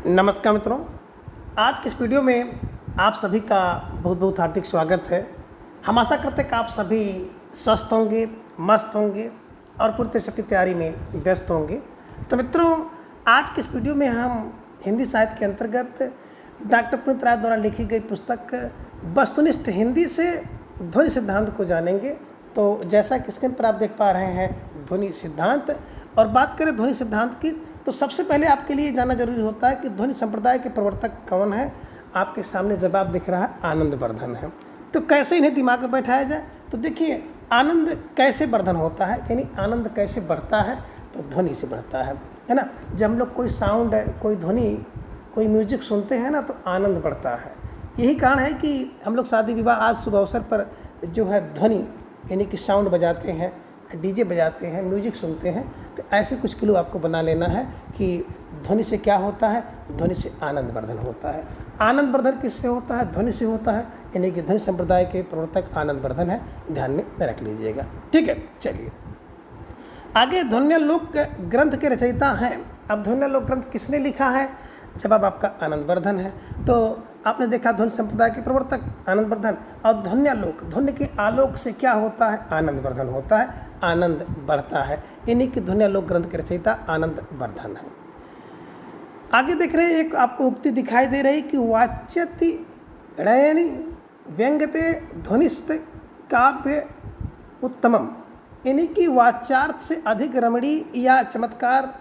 नमस्कार मित्रों, आज की इस वीडियो में आप सभी का बहुत बहुत हार्दिक स्वागत है। हम आशा करते हैं कि आप सभी स्वस्थ होंगे, मस्त होंगे और पूरी तरह से अपनी तैयारी में व्यस्त होंगे। तो मित्रों, आज की इस वीडियो में हम हिंदी साहित्य के अंतर्गत डॉक्टर पुनीत राय द्वारा लिखी गई पुस्तक वस्तुनिष्ठ हिंदी से ध्वनि सिद्धांत को जानेंगे। तो जैसा कि स्क्रीन पर आप देख पा रहे हैं ध्वनि सिद्धांत, और बात करें ध्वनि सिद्धांत की तो सबसे पहले आपके लिए जानना जरूरी होता है कि ध्वनि संप्रदाय के प्रवर्तक कौन है। आपके सामने जवाब दिख रहा है, आनंदवर्धन है। तो कैसे इन्हें दिमाग में बैठाया जाए, तो देखिए आनंद कैसे वर्धन होता है, यानी आनंद कैसे बढ़ता है, तो ध्वनि से बढ़ता है ना। जब हम लोग कोई साउंड, कोई ध्वनि, कोई म्यूजिक सुनते हैं ना तो आनंद बढ़ता है। यही कारण है कि हम लोग शादी विवाह आज शुभ अवसर पर जो है ध्वनि यानी कि साउंड बजाते हैं, डीजे बजाते हैं, म्यूजिक सुनते हैं। तो ऐसे कुछ क्लू आपको बना लेना है कि ध्वनि से क्या होता है। ध्वनि से आनंद वर्धन होता है। आनंद वर्धन किससे होता है? ध्वनि से होता है, यानी कि ध्वनि संप्रदाय के प्रवर्तक आनंद वर्धन है। ध्यान में रख लीजिएगा, ठीक है। चलिए आगे, ध्वन्यालोक ग्रंथ के रचयिता हैं। अब ध्वन्यालोक ग्रंथ किसने लिखा है? जवाब आपका आनंदवर्धन है। तो आपने देखा ध्वनि संप्रदाय के प्रवर्तक आनंदवर्धन, और ध्वन्यालोक, ध्वनि के आलोक से क्या होता है? आनंदवर्धन होता है, आनंद बढ़ता है। इन्हीं की ध्वन्यालोक ग्रंथ के रचयिता आनंदवर्धन है। आगे देख रहे हैं, एक आपको उक्ति दिखाई दे रही कि वाच्यति णयनि व्यंग्यते ध्वनिस्त काव्य उत्तमम। इन्हीं की वाच्यार्थ से अधिक रमणीय या चमत्कार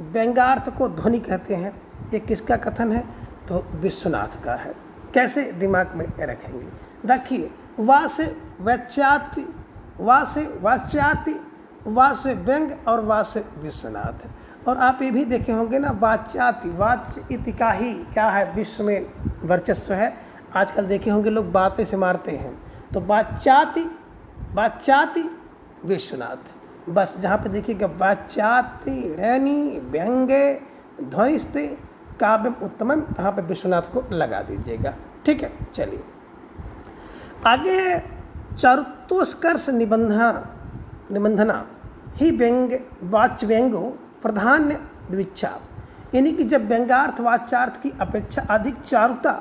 व्यंग्यार्थ को ध्वनि कहते हैं। ये किसका कथन है? तो विश्वनाथ का है। कैसे दिमाग में रखेंगे? देखिए, वा से वैच्याति, वा से वाच्याति, वा से व्यंग और वा से विश्वनाथ। और आप ये भी देखे होंगे ना, वाच्याति, वाच्य इति का ही क्या है, विश्व में वर्चस्व है। आजकल देखे होंगे लोग बातें से मारते हैं, तो वाच्याति, वाच्याति विश्वनाथ। बस जहाँ पे देखिएगा वाच्याति णयनि व्यंगे ध्वनिस्ते काव्यम उत्तमम, यहाँ पे विश्वनाथ को लगा दीजिएगा, ठीक है। चलिए आगे, चारुत्तोत्कर्ष निबंधना ही व्यंग वाच्य व्यंगो प्राधान्य विविच्छा। यानी कि जब व्यंग्यार्थ वाच्यार्थ की अपेक्षा अधिक चारुता,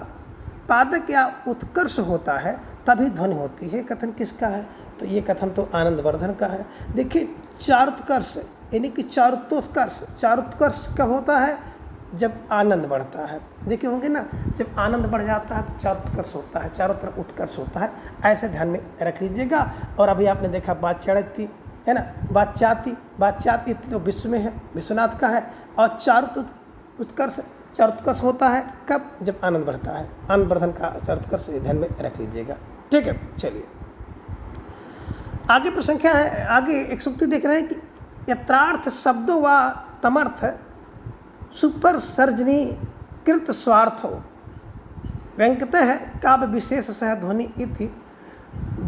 पादक या उत्कर्ष होता है तभी ध्वनि होती है। कथन किसका है? तो ये कथन तो आनंदवर्धन का है। देखिए, चारुत्कर्ष यानी कि चारुत्तोत्कर्ष, चारुत्कर्ष कब होता है? जब आनंद बढ़ता है। देखे होंगे ना, जब आनंद बढ़ जाता है तो चारुत्कर्ष होता है, चारों तरफ उत्कर्ष होता है। ऐसे ध्यान में रख लीजिएगा। और अभी आपने देखा वाच्याति है ना, वाच्याति, वाच्याति तो विश्व में है, विश्वनाथ का है। और उत्कर्ष, चारुत्कर्ष होता है कब? जब आनंद बढ़ता है। आनंदवर्धन का चारुत्कर्ष ध्यान में रख लीजिएगा, ठीक है। चलिए आगे प्रसंख्या है। आगे एक सूक्ति देख रहे हैं कि यत्रार्थ शब्दों व तमर्थ सुपर सर्जनी कृत स्वार्थो व्यंकतः काव्य विशेष सह ध्वनि इति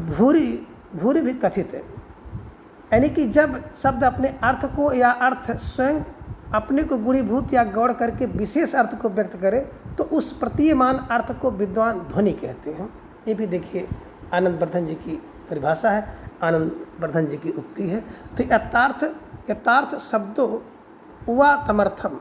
भूरि भूरि भी कथित है। यानी कि जब शब्द अपने अर्थ को या अर्थ स्वयं अपने को गुणीभूत या गौड़ करके विशेष अर्थ को व्यक्त करे तो उस प्रतीयमान अर्थ को विद्वान ध्वनि कहते हैं। ये भी देखिए आनंदवर्धन जी की परिभाषा है, आनंदवर्धन जी की उक्ति है। तो यथार्थ शब्दों व तमर्थम,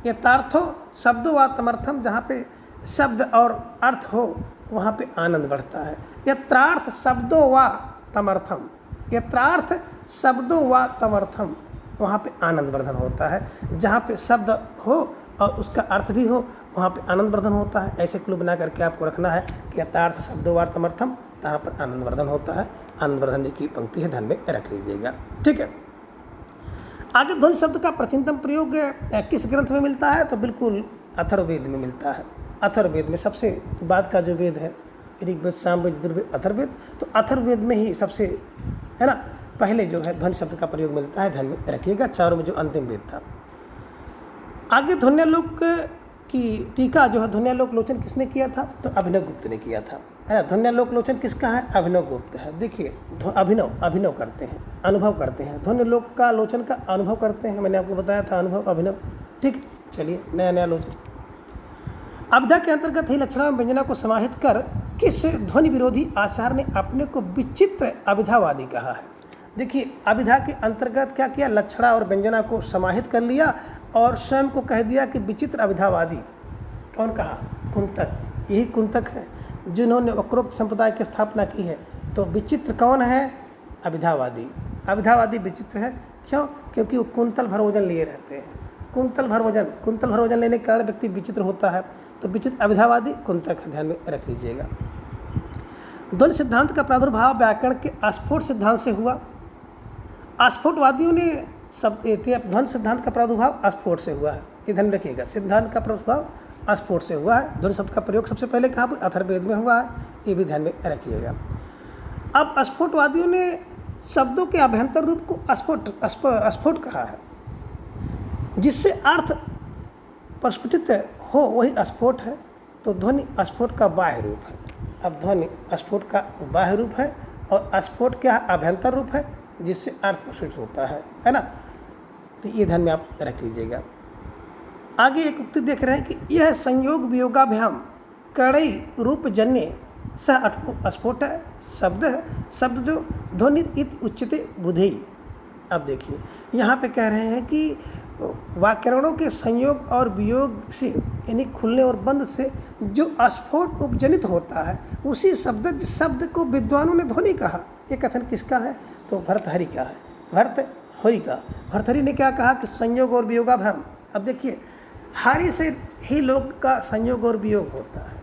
यथार्थो शब्दों व तमर्थम, जहाँ पे शब्द और अर्थ हो वहाँ पे आनंद बढ़ता है। यत्रार्थ शब्दों व तमर्थम, यत्रार्थ शब्दों व तमर्थम, वहाँ पे आनंदवर्धन होता है। जहाँ पे शब्द हो और उसका अर्थ भी हो वहाँ पे आनंदवर्धन होता है। ऐसे क्लू बना करके आपको रखना है कि यथार्थ शब्दों व तमर्थम, यहाँ पर आनंदवर्धन होता है। आनंदवर्धन जी की पंक्ति है, ध्यान में रख लीजिएगा, ठीक है। आगे, ध्वनि शब्द का प्राचीनतम प्रयोग किस ग्रंथ में मिलता है? तो बिल्कुल अथर्ववेद में मिलता है। अथर्ववेद में सबसे बाद का जो वेद है, ऋग्वेद, सामवेद, यजुर्वेद, अथर्ववेद, तो अथर्ववेद में ही सबसे है ना पहले जो है ध्वनि शब्द का प्रयोग मिलता है। ध्यान में रखिएगा, चारों में जो अंतिम वेद था। आगे, ध्वन्यालोक की टीका जो है ध्वन्यालोक लोचन किसने किया था? तो अभिनव गुप्त ने किया था, है ना। ध्वन्यालोक लोचन किसका है? अभिनव गुप्त है। देखिए अभिनव करते हैं, अनुभव करते हैं। ध्वन्यालोक का लोचन का अनुभव करते हैं, मैंने आपको बताया था, अनुभव अभिनव, ठीक है। चलिए नया लोचन। अभिधा के अंतर्गत ही लक्षणा एवं व्यंजना को समाहित कर किस ध्वनि विरोधी आचार्य ने अपने को विचित्र अभिधावादी कहा है? देखिए, अभिधा के अंतर्गत क्या किया? लक्षणा और व्यंजना को समाहित कर लिया और स्वयं को कह दिया कि विचित्र अविधावादी। कौन कहा? कुंतक। यही कुंतक है जिन्होंने वक्रोक्त संप्रदाय की स्थापना की है। तो विचित्र कौन है? अविधावादी। अविधावादी विचित्र है। क्यों? क्योंकि वो कुंतल भर लिए रहते हैं। कुंतल भर लेने के कारण व्यक्ति विचित्र होता है। तो विचित्र अविधावादी कुंतक है, ध्यान में रख लीजिएगा। ध्वनि सिद्धांत का प्रादुर्भाव व्याकरण के अस्फोट सिद्धांत से हुआ। अस्फोटवादियों ने ध्वनि सिद्धांत का प्रादुर्भाव अस्फोट से हुआ है, ये ध्यान रखिएगा। सिद्धांत का प्रादुर्भाव अस्फोट से हुआ है। ध्वनि शब्द का प्रयोग सबसे पहले कहाँ पर? अथर्ववेद में हुआ है, ये भी ध्यान में रखिएगा। अब अस्फोटवादियों ने शब्दों के अभ्यंतर रूप को अस्फोट कहा है। जिससे अर्थ प्रस्फुटित हो वही अस्फोट है। तो ध्वनि अस्फोट का बाह्य रूप है। अब ध्वनि अस्फोट का बाह्य रूप है और अस्फोट क्या है? अभ्यंतर रूप है, जिससे अर्थ प्रस्फुटित होता है ना। तो ये ध्यान में आप रख लीजिएगा। आगे एक उक्ति देख रहे हैं कि यह संयोग वियोगाभ्याम कड़ई रूप जन्य सह अस्फोट है, शब्द है, शब्द जो ध्वनि इति उच्यते बुधेय। अब देखिए यहाँ पे कह रहे हैं कि व्याकरणों के संयोग और वियोग से, यानी खुलने और बंद से जो अस्फोट उपजनित होता है, उसी शब्द को विद्वानों ने ध्वनि कहा। ये कथन किसका है? तो भर्तहरि का है। भर्तहरि का। भर्तहरि ने क्या कहा कि संयोग और वियोगाभ्याम। अब देखिए हरि से ही लोग का संयोग और वियोग होता है।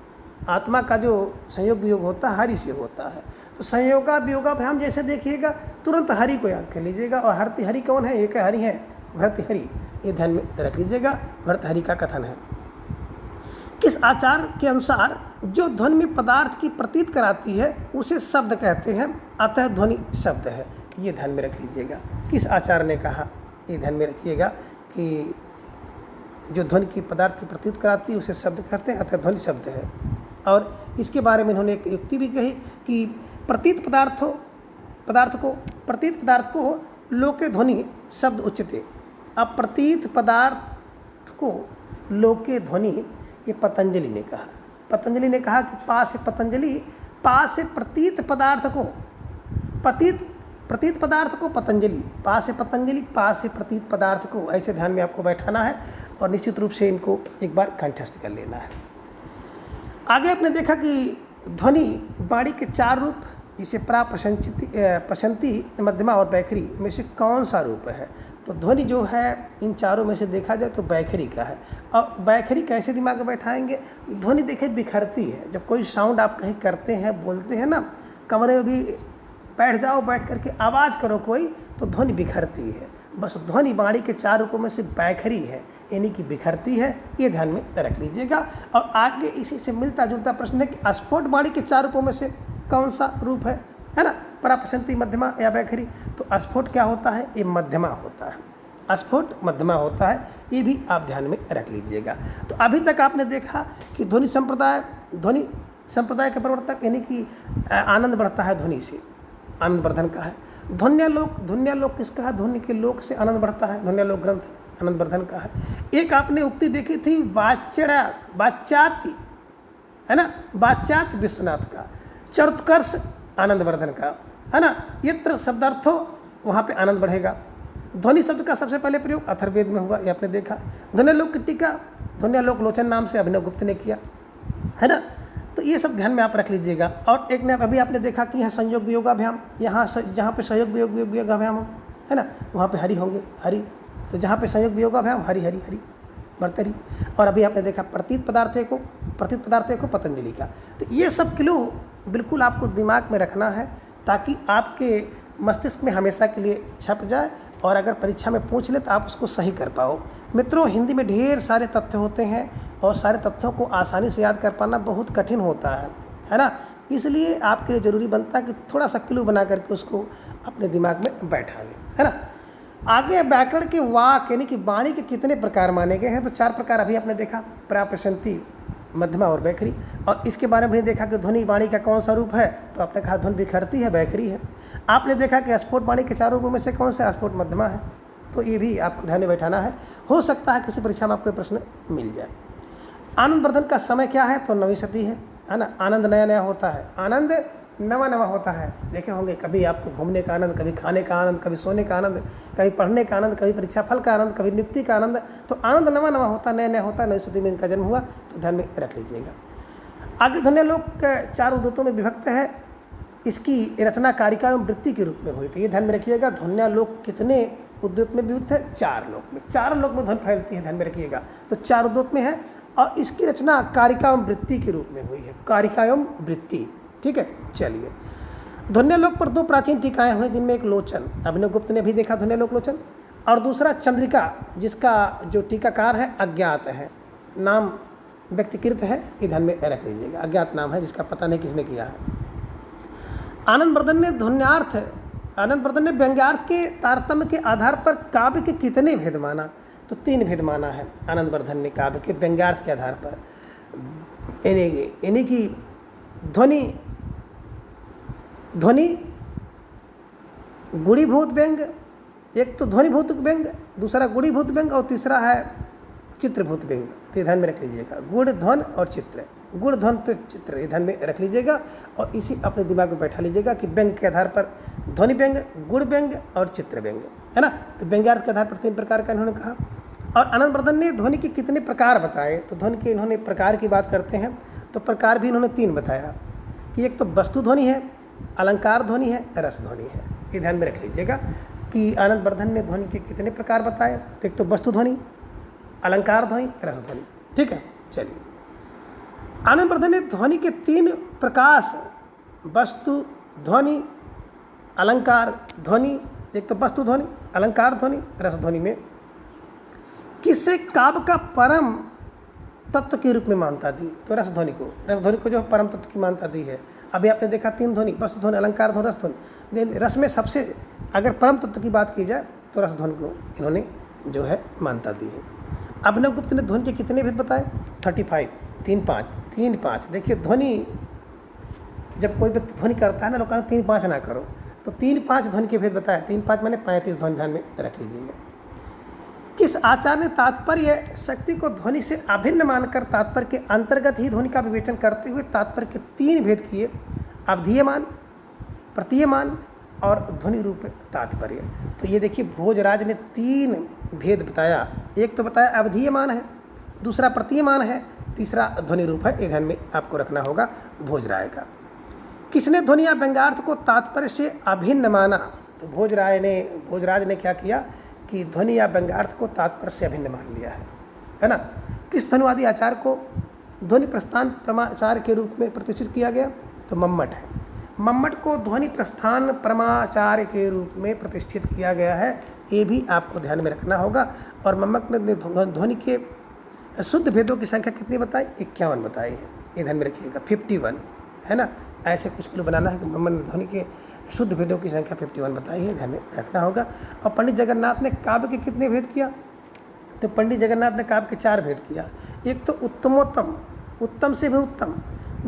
आत्मा का जो संयोग वियोग होता है हरि से होता है। तो संयोगा वियोगाभ्याम जैसे देखिएगा तुरंत हरि को याद कर लीजिएगा। और हरि कौन है? एक हरि है, भर्तहरि। ये ध्यान में रख लीजिएगा। भर्तहरि का कथन है। किस आचार के अनुसार जो ध्वनि में पदार्थ की प्रतीत कराती है उसे शब्द कहते हैं, अतः ध्वनि शब्द है। ये ध्यान में रख लीजिएगा। किस आचार्य ने कहा? ये ध्यान में रखिएगा कि जो ध्वनि की पदार्थ की प्रतीत कराती है उसे शब्द कहते हैं, अतः ध्वनि शब्द है। और इसके बारे में इन्होंने एक युक्ति भी कही कि प्रतीत पदार्थ को लोके ध्वनि शब्द उच्यते। अब प्रतीत पदार्थ को लोके ध्वनि, ये पतंजलि ने कहा। पतंजलि ने कहा कि पा से प्रतीत पदार्थ को पतंजलि, पा से पतंजलि, पा से प्रतीत पदार्थ को, ऐसे ध्यान में आपको बैठाना है और निश्चित रूप से इनको एक बार कंठस्थ कर लेना है। आगे आपने देखा कि ध्वनि वाणी के 4 रूप, जिसे प्रा, प्रशंति, मध्यमा और बैखरी में से कौन सा रूप है? तो ध्वनि जो है इन चारों में से देखा जाए तो बैखरी का है। और बैखरी कैसे दिमाग में बैठाएंगे? ध्वनि देखिए बिखरती है। जब कोई साउंड आप कहीं करते हैं, बोलते हैं ना, कमरे में भी बैठ जाओ, बैठ करके आवाज़ करो कोई, तो ध्वनि बिखरती है। बस ध्वनि वाणी के 4 रूपों में से बैखरी है, यानी कि बिखरती है। ये ध्यान में रख लीजिएगा। और आगे इसी से मिलता जुलता प्रश्न है कि अस्फोट वाणी के 4 रूपों में से कौन सा रूप है ना? पराप्रशंति, मध्यमा या बैखरी। तो अस्फोट क्या होता है? ये मध्यमा होता है। अस्फोट मध्यमा होता है, ये भी आप ध्यान में रख लीजिएगा। तो अभी तक आपने देखा कि ध्वनि संप्रदाय के प्रवर्तक, यानी कि आनंद बढ़ता है ध्वनि से, आनंद वर्धन का है। ध्वन्यालोक किसका है? ध्वनि के लोक से आनंद बढ़ता है, ध्वन्यालोक ग्रंथ आनंद वर्धन का है। एक आपने उक्ति देखी थी वाच्याति, है ना, वाच्यात विश्वनाथ का, चरुत्कर्ष आनंद वर्धन का, है ना। यत्र शब्दार्थो, वहाँ पे आनंद बढ़ेगा। ध्वनि शब्द का सबसे पहले प्रयोग अथर्ववेद में हुआ, ये आपने देखा। ध्वन्यालोक की टीका ध्वन्यालोक लोचन नाम से अभिनव गुप्त ने किया, है ना। तो ये सब ध्यान में आप रख लीजिएगा। और एक ने अभी आपने देखा कि यहाँ संयोग वियोगाभ्याम, यहाँ जहाँ पे संयोग वियोगाभ्याम हो, है ना, वहाँ पे हरि होंगे, हरि। तो जहाँ पे संयोग वियोगाभ्याम हरि हरि हरि भर्तहरि। और अभी आपने देखा प्रतीत पदार्थ को पतंजलि का। तो ये सब क्लू बिल्कुल आपको दिमाग में रखना है, ताकि आपके मस्तिष्क में हमेशा के लिए छप जाए, और अगर परीक्षा में पूछ ले तो आप उसको सही कर पाओ। मित्रों, हिंदी में ढेर सारे तथ्य होते हैं और सारे तथ्यों को आसानी से याद कर पाना बहुत कठिन होता है ना। इसलिए आपके लिए ज़रूरी बनता है कि थोड़ा सा क्लू बना करके उसको अपने दिमाग में बैठा लें, है ना। आगे व्याकरण के वाक, यानी कि वाणी के कितने प्रकार माने गए हैं? तो 4 प्रकार अभी आपने देखा, प्राप्रशंति, मध्यमा और बैखरी। और इसके बारे में भी देखा कि ध्वनि वाणी का कौन सा रूप है? तो आपने कहा ध्वनि बिखरती है, बैखरी है। आपने देखा कि अस्फोट वाणी के 4 रूपों में से कौन सा अस्फोट मध्यमा है। तो ये भी आपको ध्यान में बैठाना है, हो सकता है किसी परीक्षा में आपको प्रश्न मिल जाए। आनंद वर्धन का समय क्या है? तो 9वीं सदी है ना। आनंद नया नया होता है, आनंद नवा नवा होता है। देखे होंगे कभी आपको घूमने का आनंद, कभी खाने का आनंद, कभी सोने का आनंद, कभी पढ़ने का आनंद, कभी परीक्षा फल का आनंद, कभी नियुक्ति का आनंद। तो आनंद नवा नवा होता, नया नया होता। 9वीं सदी में इनका जन्म हुआ, तो ध्यान में रख लीजिएगा। आगे ध्वन्यालोक 4 उद्योतों में विभक्त है। इसकी रचना कारिका एवं वृत्ति के रूप में हुई थी। ये ध्यान में रखिएगा। ध्वन्यालोक कितने उद्योत में विभक्त है? 4 लोक में। 4 लोक में ध्वनि फैलती है, ध्यान में रखिएगा। तो 4 उद्योत में है और इसकी रचना कारिका एवं वृत्ति के रूप में हुई है। कारिका एवं वृत्ति, ठीक है। चलिए, ध्वन्यालोक पर 2 प्राचीन टीकाएं हुई, जिनमें एक लोचन, अभिनवगुप्त ने भी देखा ध्वन्यालोक लोचन, और दूसरा चंद्रिका, जिसका जो टीकाकार है अज्ञात है, नाम व्यक्तिकृत है। ये ध्यान में रख लीजिएगा। अज्ञात नाम है, जिसका पता नहीं किसने किया है। आनंदवर्धन ने व्यंग्यार्थ के तारतम्य के आधार पर काव्य के कितने भेद माना? तो 3 भेद माना है आनंदवर्धन ने काव्य के व्यंग्यार्थ के आधार पर। यानी कि ध्वनि गुणीभूत व्यंग, एक तो ध्वनिभूत व्यंग, दूसरा गुणीभूत व्यंग और तीसरा है चित्रभूत व्यंग। तो ध्यान में रख लीजिएगा। गुण, ध्वन और चित्र। गुण, ध्वन तो चित्र, ये ध्यान में रख लीजिएगा और इसी अपने दिमाग में बैठा लीजिएगा कि व्यंग के आधार पर ध्वनि व्यंग, गुण व्यंग और चित्र व्यंग, है ना। तो व्यंग्यार्थ के आधार पर 3 प्रकार का इन्होंने कहा। और आनंदवर्धन ने ध्वनि के कितने प्रकार बताए? तो ध्वनि के इन्होंने प्रकार की बात करते हैं तो प्रकार भी इन्होंने 3 बताया कि एक तो वस्तु ध्वनि है, अलंकार ध्वनि है, रस ध्वनि है। ये ध्यान में रख लीजिएगा कि आनंदवर्धन ने ध्वनि के कितने प्रकार बताए। तो एक तो वस्तु ध्वनि, अलंकार ध्वनि, रस ध्वनि, ठीक है। चलिए, आनंदवर्धन ने ध्वनि के 3 प्रकाश, वस्तु ध्वनि, अलंकार ध्वनि, एक तो वस्तु ध्वनि, अलंकार ध्वनि, रस ध्वनि में किसे काव्य का परम तत्व के रूप में मान्यता दी? तो रस ध्वनि को जो परम तत्व की मान्यता दी है। अभी आपने देखा 3 ध्वनि, वस्तु ध्वनि, अलंकार ध्वनि, रस ध्वनि। रस में सबसे अगर परम तत्व की बात की जाए तो रस ध्वनि को इन्होंने जो है मान्यता दी है। अभिनवगुप्त ने ध्वनि के कितने भेद बताए? 35, 3 5। देखिए, ध्वनि जब कोई व्यक्ति ध्वनि करता है ना, लोग कहते हैं 3 5 ना करो, तो 3 5 ध्वनि के भेद बताए। 3 5 मैंने 35 ध्वनि, ध्यान में रख लीजिएगा। किस आचार्य ने तात्पर्य शक्ति को ध्वनि से अभिन्न मानकर तात्पर्य के अंतर्गत ही ध्वनि का विवेचन करते हुए तात्पर्य के 3 भेद किए? अवधीयमान, प्रतीयमान और ध्वनि रूप तात्पर्य। तो ये देखिए, भोजराज ने 3 भेद बताया। एक तो बताया अवधीयमान है, दूसरा प्रतीयमान है, तीसरा ध्वनि रूप है। ये ध्यान में आपको रखना होगा भोजराय का। किसने ध्वनि या व्यंग्यार्थ को तात्पर्य से अभिन्न माना? तो भोजराज ने क्या किया कि ध्वनि या व्यंग्यार्थ को तात्पर्य से अभिन्न मान लिया है ना। किस ध्वनिवादी आचार्य को ध्वनि प्रस्थान प्रमाचार्य के रूप में प्रतिष्ठित किया गया? तो मम्मट है। मम्मट को ध्वनि प्रस्थान प्रमाचार्य के रूप में प्रतिष्ठित किया गया है। ये भी आपको ध्यान में रखना होगा। और मम्मट ने ध्वनि के शुद्ध भेदों की संख्या कितनी बताई? 51 बताई है। ये ध्यान में रखिएगा, 51, है ना। ऐसे कुछ क्लू बनाना है कि मम्मट ने ध्वनि के शुद्ध भेदों की संख्या 51 बताई है, ध्यान में रखना होगा। और पंडित जगन्नाथ ने काव्य के कितने भेद किया? तो पंडित जगन्नाथ ने काव्य के 4 भेद किया। एक तो उत्तमोत्तम, उत्तम से भी उत्तम,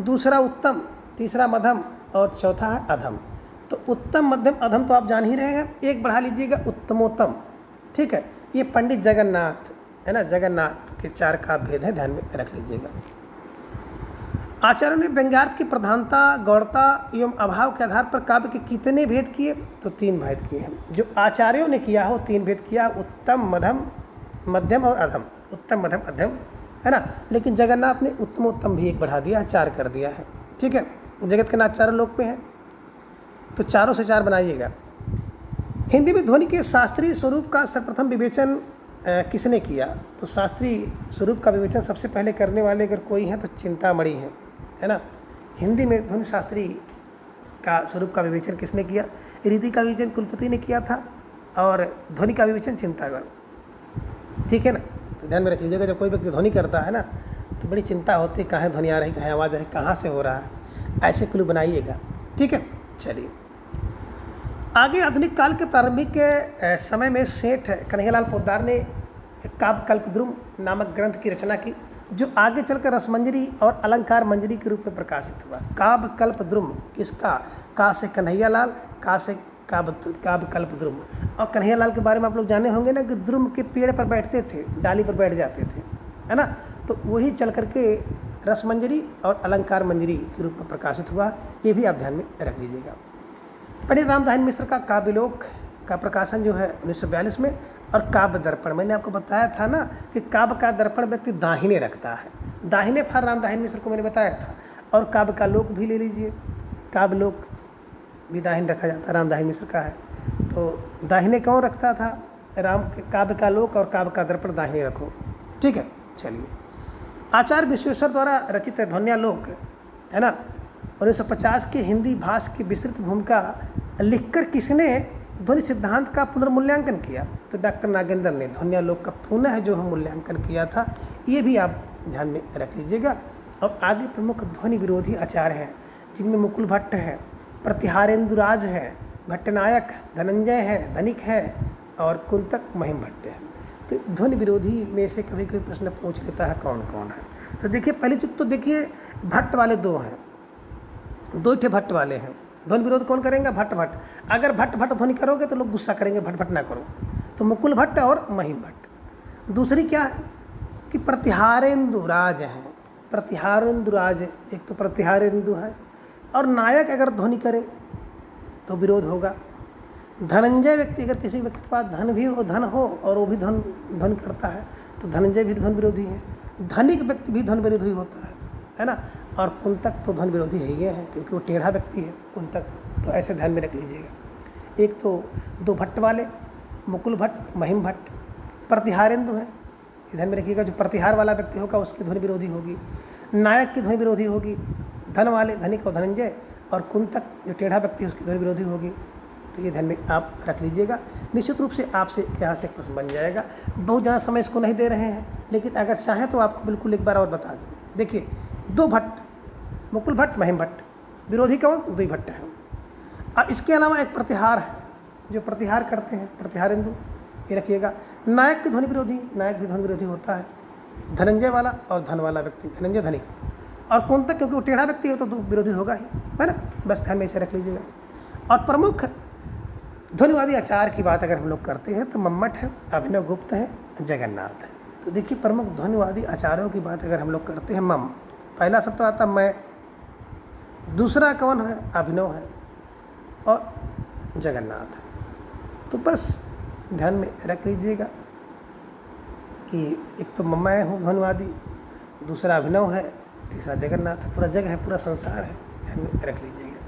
दूसरा उत्तम, तीसरा मध्यम और चौथा है अधम। तो उत्तम, मध्यम, अधम तो आप जान ही रहे हैं। एक बढ़ा लीजिएगा उत्तमोत्तम, ठीक है। ये पंडित जगन्नाथ, है ना, जगन्नाथ के 4 का भेद है, ध्यान में रख लीजिएगा। आचार्यों ने व्यंग्यार्थ की प्रधानता, गौड़ता एवं अभाव के आधार पर काव्य के कितने भेद किए? तो 3 भेद किए हैं। जो आचार्यों ने किया हो 3 भेद किया, उत्तम, मध्यम और अधम। उत्तम, मध्यम, अधम, है ना। लेकिन जगन्नाथ ने उत्तमोत्तम भी 1 बढ़ा दिया, 4 कर दिया है, ठीक है। जगत के नाथ चारों लोक में है, तो चारों से 4 बनाइएगा। हिंदी में ध्वनि के शास्त्रीय स्वरूप का सर्वप्रथम विवेचन किसने किया? तो शास्त्रीय स्वरूप का विवेचन सबसे पहले करने वाले अगर कोई हैं तो चिंतामणि है ना। हिंदी में ध्वनि शास्त्रीय का स्वरूप का विवेचन किसने किया? रीति का विवेचन कुलपति ने किया था और ध्वनि का विवेचन चिंतागण, ठीक है ना। तो ध्यान में रख लीजिएगा, जब कोई व्यक्ति ध्वनि करता है ना तो बड़ी चिंता होती है, कहाँ ध्वनि आ रही, कहाँ आवाज़ आ रही, कहाँ से हो रहा है। ऐसे क्लू बनाइएगा, ठीक है। चलिए आगे, आधुनिक काल के प्रारंभिक समय में सेठ कन्हैयालाल पोद्दार ने काव्य कल्पद्रुम नामक ग्रंथ की रचना की, जो आगे चलकर रसमंजरी और अलंकार मंजरी के रूप में प्रकाशित हुआ। काव्य कल्पद्रुम किसका? का से कन्हैयालाल, का से काव्य कल्पद्रुम। और कन्हैयालाल के बारे में आप लोग जाने होंगे ना कि द्रुम के पेड़ पर बैठते थे, डाली पर बैठ जाते थे, है ना। तो वही चल करके रसमंजरी और अलंकार मंजरी के रूप में प्रकाशित हुआ, ये भी आप ध्यान में रख लीजिएगा। पंडित रामधारी मिश्र का काव्यलोक का प्रकाशन जो है 1942 में, और काव्य दर्पण, मैंने आपको बताया था ना कि काव्य का दर्पण व्यक्ति दाहिने रखता है, दाहिने फार रामधारी मिश्र को मैंने बताया था। और काव्य का लोक भी ले लीजिए, काव्य भी दाहिने रखा जाता है, रामधारी मिश्र का है। तो दाहिने कौन रखता था? काव्य का लोक और काव्य का दर्पण दाहिने रखो, ठीक है। चलिए, आचार्य विश्वेश्वर द्वारा रचित ध्वन्यालोक है ना, 1950 के हिंदी भाषा की विस्तृत भूमिका लिखकर किसने ध्वनि सिद्धांत का पुनर्मूल्यांकन किया? तो डॉक्टर नागेंद्र ने ध्वन्यालोक का पुनः जो हम मूल्यांकन किया था, ये भी आप ध्यान में रख लीजिएगा। और आगे प्रमुख ध्वनि विरोधी आचार्य हैं, जिनमें मुकुल भट्ट है, प्रतिहारेंदुराज है, भट्टनायक, धनंजय है, धनिक है और कुंतक महिम भट्ट है। तो ध्वनि विरोधी में से कभी कोई प्रश्न पूछ लेता है कौन कौन है। तो देखिए, पहली चीज तो देखिए, भट्ट वाले दो हैं, दो ठे भट्ट वाले हैं। ध्वनि विरोध कौन करेंगे? भट्ट भट्ट। अगर भट्ट भट्ट ध्वनि करोगे तो लोग गुस्सा करेंगे, भट्ट भट्ट ना करो। तो मुकुल भट्ट और महिम भट्ट। दूसरी क्या है कि प्रतिहारेंदुराज हैं, प्रतिहारेंदुराज, एक तो प्रतिहारेंदु है, और नायक अगर ध्वनि करे तो विरोध होगा। धनंजय व्यक्ति, अगर किसी व्यक्ति के पास धन हो और वो भी ध्वनि करता है तो धनंजय भी ध्वनि विरोधी है। धनिक व्यक्ति भी ध्वनि विरोधी होता है ना। और कुंतक तो ध्वनि विरोधी है ही है, क्योंकि वो टेढ़ा व्यक्ति है कुंतक। तो ऐसे ध्यान में रख लीजिएगा। एक तो दो भट्ट वाले, मुकुल भट्ट, महिम भट्ट, प्रतिहारेंदु है, ध्यान में रखिएगा। जो प्रतिहार वाला व्यक्ति होगा उसकी ध्वनि विरोधी होगी, नायक की ध्वनि विरोधी होगी, धन वाले धनिक और धनंजय, और कुंतक जो टेढ़ा व्यक्ति है उसकी ध्वनि विरोधी होगी। तो ये ध्यान में आप रख लीजिएगा। निश्चित रूप से आपसे यहाँ से प्रश्न बन जाएगा। बहुत ज़्यादा समय इसको नहीं दे रहे हैं, लेकिन अगर चाहें तो आपको बिल्कुल एक बार और बता दें। देखिए, दो भट्ट, मुकुल भट्ट, महिम भट्ट, विरोधी कौन? द्वि भट्ट हैं। अब इसके अलावा एक प्रतिहार है, जो प्रतिहार करते हैं, प्रतिहारेंदु, ये रखिएगा। नायक की ध्वनि विरोधी, नायक भी ध्वनि विरोधी होता है, धनंजय वाला और धन वाला व्यक्ति, धनंजय धनिक। और कुंतक, क्योंकि वो टेढ़ा व्यक्ति है तो विरोधी होगा ही, है ना। बस ध्यान में इसे रख लीजिएगा। और प्रमुख ध्वनिवादी आचार्य की बात अगर हम लोग करते हैं तो मम्मट है, अभिनव गुप्त है, जगन्नाथ है। तो देखिए, प्रमुख ध्वनिवादी आचार्यों की बात अगर हम लोग करते हैं, मम, पहला शब्द तो आता मैं, दूसरा कौन है? अभिनव है, और जगन्नाथ है। तो बस ध्यान में रख लीजिएगा कि एक तो मैं हूँ ध्वनिवादी, दूसरा अभिनव है, तीसरा जगन्नाथ है। पूरा जग है, पूरा संसार है, ध्यान में रख लीजिएगा,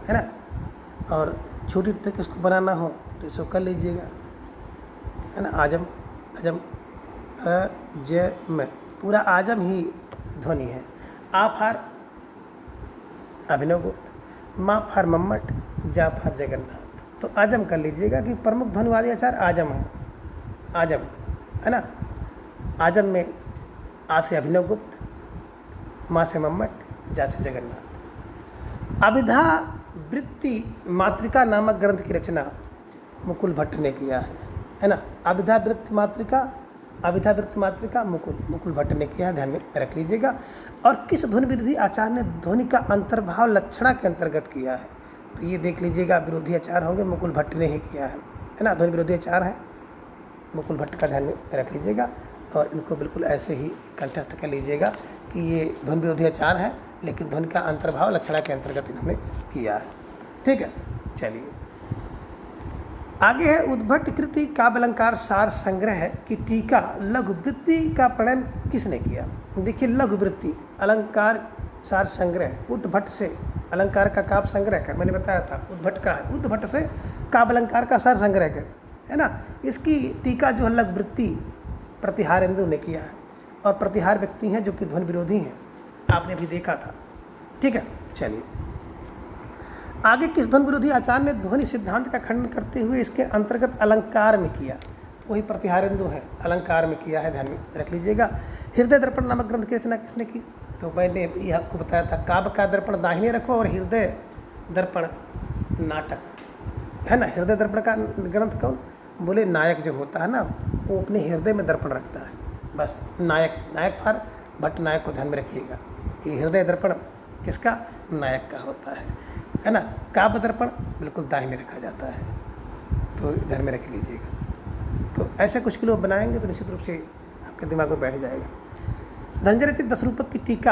है ना। और छोटी तक इसको बनाना हो तो इसको कर लीजिएगा, है ना। आजम, अजम, ज में पूरा आजम ही ध्वनि है। आ फार अभिनव गुप्त, मा फार मम्मट, जा फार जगन्नाथ। तो आजम कर लीजिएगा कि प्रमुख ध्वनिवादी आचार्य आजम है, आजम, है ना। आजम में आ से अभिनव गुप्त, माँ से मम्मट, जा से जगन्नाथ। अभिधा वृत्ति मातृका नामक ग्रंथ की रचना मुकुल भट्ट ने किया है ना। अभिधा वृत्ति मातृका मुकुल भट्ट ने किया है, ध्यान में रख लीजिएगा। और किस ध्वनि विरोधी आचार्य ने ध्वनि का अंतर्भाव लक्षणा के अंतर्गत किया है? तो ये देख लीजिएगा, विरोधी आचार्य होंगे, मुकुल भट्ट ने ही किया है ना। ध्वनि विरोधी आचार्य है, मुकुल भट्ट का ध्यान में रख लीजिएगा। और इनको बिल्कुल ऐसे ही कंठस्थ कर लीजिएगा कि ये ध्वनि विरोधी आचार्य है, लेकिन ध्वनि का अंतर्भाव लक्षणा के अंतर्गत इन्होंने किया है, ठीक है। चलिए, आगे है उद्भट कृति काव्य अलंकार सार संग्रह की टीका लघुवृत्ति का प्रणयन किसने किया? देखिए, लघुवृत्ति अलंकार सार संग्रह उद्भट से अलंकार का काव्य संग्रह कर, मैंने बताया था उद्भट का है, उद्भट से काव्य अलंकार का सार संग्रह कर, है ना। इसकी टीका जो है लघुवृत्ति प्रतिहारेंदु ने किया है। और प्रतिहार व्यक्ति हैं जो कि ध्वनि विरोधी हैं, आपने भी देखा था, ठीक है। चलिए, आगे किस ध्वनि विरोधी आचार्य ने ध्वनि सिद्धांत का खंडन करते हुए इसके अंतर्गत अलंकार में किया? तो वही प्रतिहारेंदु है, अलंकार में किया है, ध्यान में रख लीजिएगा। हृदय दर्पण नामक ग्रंथ की रचना किसने की? तो मैंने यह आपको बताया था, काव्य का दर्पण दाहिने रखो और हृदय दर्पण नाटक, है ना। हृदय दर्पण का ग्रंथ कौन? बोले नायक जो होता है ना, वो अपने हृदय में दर्पण रखता है। बस नायक फार भट्ट नायक को ध्यान में रखिएगा कि हृदय दर्पण किसका? नायक का होता है ना। काव्य दर्पण बिल्कुल दाहिने रखा जाता है, तो ध्यान में रख लीजिएगा। तो ऐसे कुछ किलो बनाएंगे तो निश्चित रूप से आपके दिमाग में बैठ जाएगा। धनंजय रचित 10 रूपक की टीका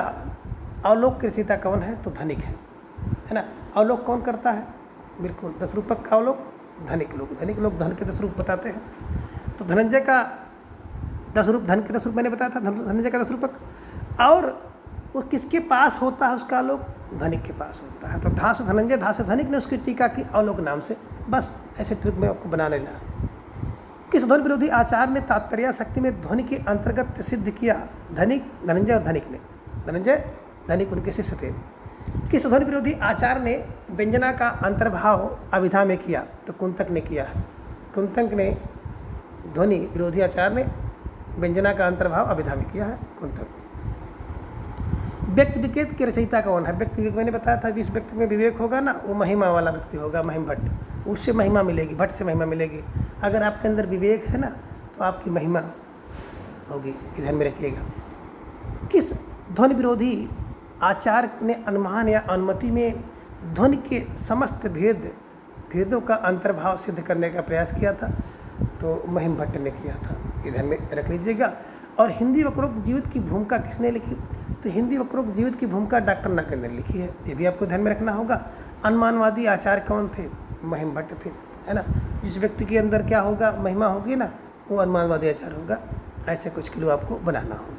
अवलोक की रचयिता कौन है? तो धनिक है ना। अवलोक कौन करता है? बिल्कुल 10 रूपक का अवलोक धनिक लोग धन के 10 रूप बताते हैं। तो धनंजय का 10 रूप, धन के 10 रूप मैंने बताया था, धनंजय का 10 रूपक। और वो किसके पास होता है उसका अवलोक? धनिक के पास होता है। तो धा से धनंजय, धा से धनिक ने उसकी टीका की अवलोक नाम से। बस ऐसे ट्रिक में आपको बनाने ला। किस ध्वनि विरोधी आचार्य ने तात्पर्य शक्ति में ध्वनि के अंतर्गत सिद्ध किया? धनिक, धनंजय और धनिक ने। धनंजय, धनिक उनके शिष्य थे। किस ध्वनि विरोधी आचार्य ने व्यंजना का अंतर्भाव अभिधा में किया? तो कुंतक ने किया है। कुंतक ने, ध्वनि विरोधी आचार्य ने व्यंजना का अंतर्भाव अभिधा में किया है, कुंतक। व्यक्ति विकेत के रचयिता कौन है? व्यक्ति विवेक मैंने बताया था, जिस व्यक्ति में विवेक होगा ना वो महिमा वाला व्यक्ति होगा, महिम भट्ट। उससे महिमा मिलेगी, भट्ट से महिमा मिलेगी। अगर आपके अंदर विवेक है ना तो आपकी महिमा होगी, ध्यान में रखिएगा। किस ध्वनि विरोधी आचार्य ने अनुमान या अनुमति में ध्वनि के समस्त भेदों का अंतर्भाव सिद्ध करने का प्रयास किया था? तो महिम भट्ट ने किया था, ध्यान में रख लीजिएगा। और हिंदी वक्रोक्त जीवित की भूमिका किसने लिखी? तो हिंदी वक्रोक्त जीवित की भूमिका डॉक्टर नागर ने लिखी है, ये भी आपको ध्यान में रखना होगा। अनुमानवादी आचार्य कौन थे? महिम भट्ट थे, है ना। जिस व्यक्ति के अंदर क्या होगा, महिमा होगी ना, वो अनुमानवादी आचार्य होगा। ऐसे कुछ किलो आपको बनाना होगा।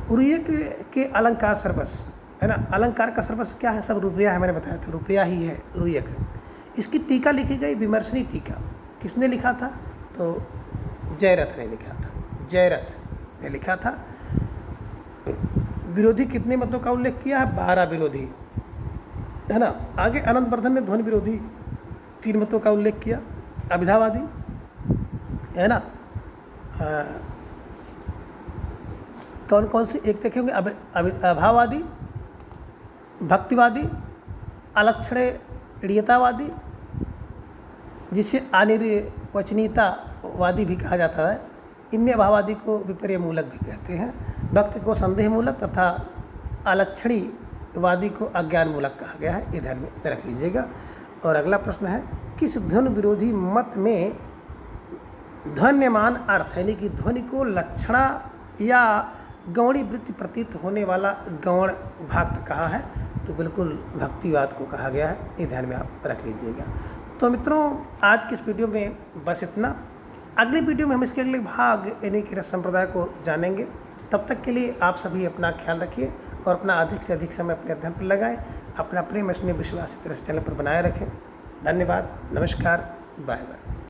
रुयक के अलंकार सर्वस, है ना। अलंकार का सर्वस क्या है? सब रुपया है, मैंने बताया था, रुपया ही है रुयक। इसकी टीका लिखी गई विमर्शनी टीका। किसने लिखा था? तो जयरथ ने लिखा था, जयरथ ने लिखा था। विरोधी कितने मतों का उल्लेख किया है? 12 विरोधी, है ना। आगे अनंत वर्धन ने ध्वनि विरोधी 3 मतों का उल्लेख किया। अभिधावादी, है ना। कौन कौन से एक देखेंगे? अभाववादी, भक्तिवादी, अलक्षणीयतावादी, जिसे अनिर्वचनीयतावादी भी कहा जाता है। इनमें अभाववादी को विपर्य मूलक भी कहते हैं, भक्ति को संदेह मूलक तथा अलक्षणीयवादी को अज्ञान मूलक कहा गया है, ये ध्यान में रख लीजिएगा। और अगला प्रश्न है, किस ध्वनि विरोधी मत में ध्वन्यमान अर्थ यानी कि ध्वनि को लक्षणा या गौणी वृत्ति प्रतीत होने वाला गौण विभक्त कहा है? तो बिल्कुल भक्तिवाद को कहा गया है, ये ध्यान में आप रख लीजिएगा। तो मित्रों, आज की इस वीडियो में बस इतना। अगले वीडियो में हम इसके अगले भाग यानी कि रस संप्रदाय को जानेंगे। तब तक के लिए आप सभी अपना ख्याल रखिए और अपना अधिक से अधिक समय अपने अध्ययन पर लगाएं। अपना प्रेम स्नेह विश्वास इस तरह से चैनल पर बनाए रखें। धन्यवाद, नमस्कार, बाय बाय।